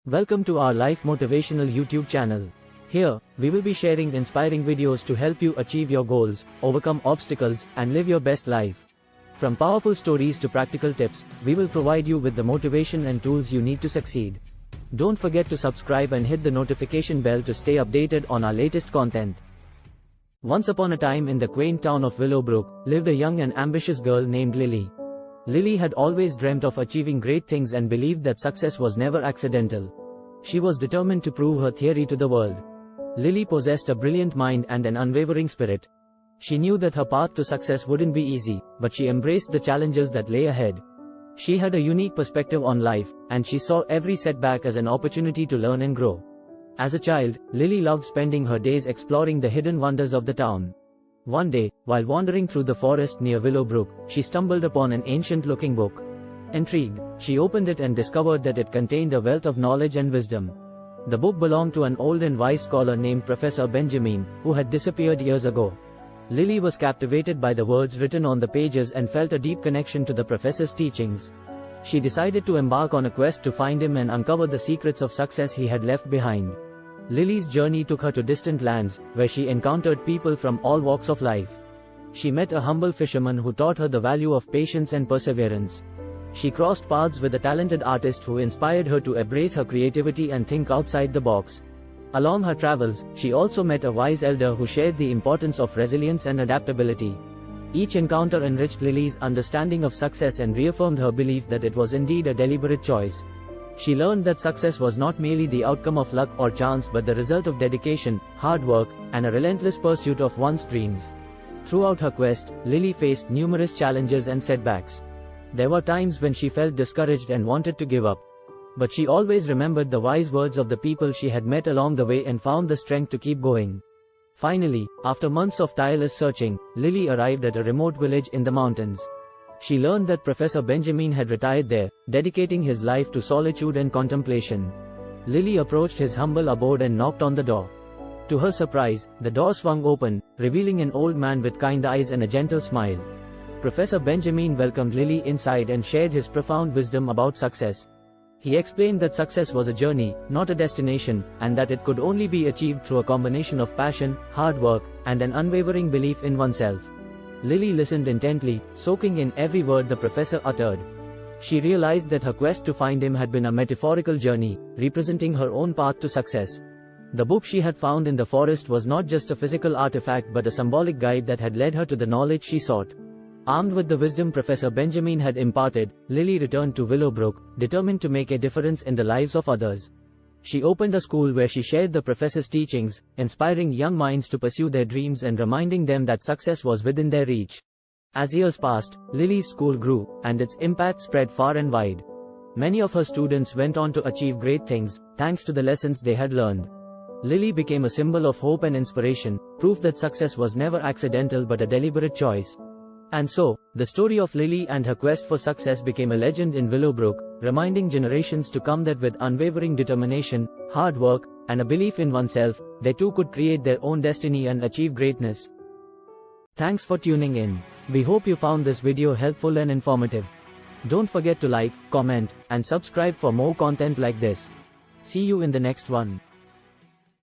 Welcome to our Life Motivational YouTube channel. Here, we will be sharing inspiring videos to help you achieve your goals, overcome obstacles, and live your best life. From powerful stories to practical tips, we will provide you with the motivation and tools you need to succeed. Don't forget to subscribe and hit the notification bell to stay updated on our latest content. Once upon a time in the quaint town of Willowbrook, lived a young and ambitious girl named Lily. Lily had always dreamt of achieving great things and believed that success was never accidental. She was determined to prove her theory to the world. Lily possessed a brilliant mind and an unwavering spirit. She knew that her path to success wouldn't be easy, but she embraced the challenges that lay ahead. She had a unique perspective on life, and she saw every setback as an opportunity to learn and grow. As a child, Lily loved spending her days exploring the hidden wonders of the town. One day, while wandering through the forest near Willowbrook, she stumbled upon an ancient-looking book. Intrigued, she opened it and discovered that it contained a wealth of knowledge and wisdom. The book belonged to an old and wise scholar named Professor Benjamin, who had disappeared years ago. Lily was captivated by the words written on the pages and felt a deep connection to the professor's teachings. She decided to embark on a quest to find him and uncover the secrets of success he had left behind. Lily's journey took her to distant lands, where she encountered people from all walks of life. She met a humble fisherman who taught her the value of patience and perseverance. She crossed paths with a talented artist who inspired her to embrace her creativity and think outside the box. Along her travels, she also met a wise elder who shared the importance of resilience and adaptability. Each encounter enriched Lily's understanding of success and reaffirmed her belief that it was indeed a deliberate choice. She learned that success was not merely the outcome of luck or chance but the result of dedication, hard work, and a relentless pursuit of one's dreams. Throughout her quest, Lily faced numerous challenges and setbacks. There were times when she felt discouraged and wanted to give up. But she always remembered the wise words of the people she had met along the way and found the strength to keep going. Finally, after months of tireless searching, Lily arrived at a remote village in the mountains. She learned that Professor Benjamin had retired there, dedicating his life to solitude and contemplation. Lily approached his humble abode and knocked on the door. To her surprise, the door swung open, revealing an old man with kind eyes and a gentle smile. Professor Benjamin welcomed Lily inside and shared his profound wisdom about success. He explained that success was a journey, not a destination, and that it could only be achieved through a combination of passion, hard work, and an unwavering belief in oneself. Lily listened intently, soaking in every word the professor uttered. She realized that her quest to find him had been a metaphorical journey, representing her own path to success. The book she had found in the forest was not just a physical artifact but a symbolic guide that had led her to the knowledge she sought. Armed with the wisdom Professor Benjamin had imparted, Lily returned to Willowbrook, determined to make a difference in the lives of others. She opened a school where she shared the professor's teachings, inspiring young minds to pursue their dreams and reminding them that success was within their reach. As years passed, Lily's school grew, and its impact spread far and wide. Many of her students went on to achieve great things, thanks to the lessons they had learned. Lily became a symbol of hope and inspiration, proof that success was never accidental but a deliberate choice. And so, the story of Lily and her quest for success became a legend in Willowbrook, reminding generations to come that with unwavering determination, hard work, and a belief in oneself, they too could create their own destiny and achieve greatness. Thanks for tuning in. We hope you found this video helpful and informative. Don't forget to like, comment, and subscribe for more content like this. See you in the next one.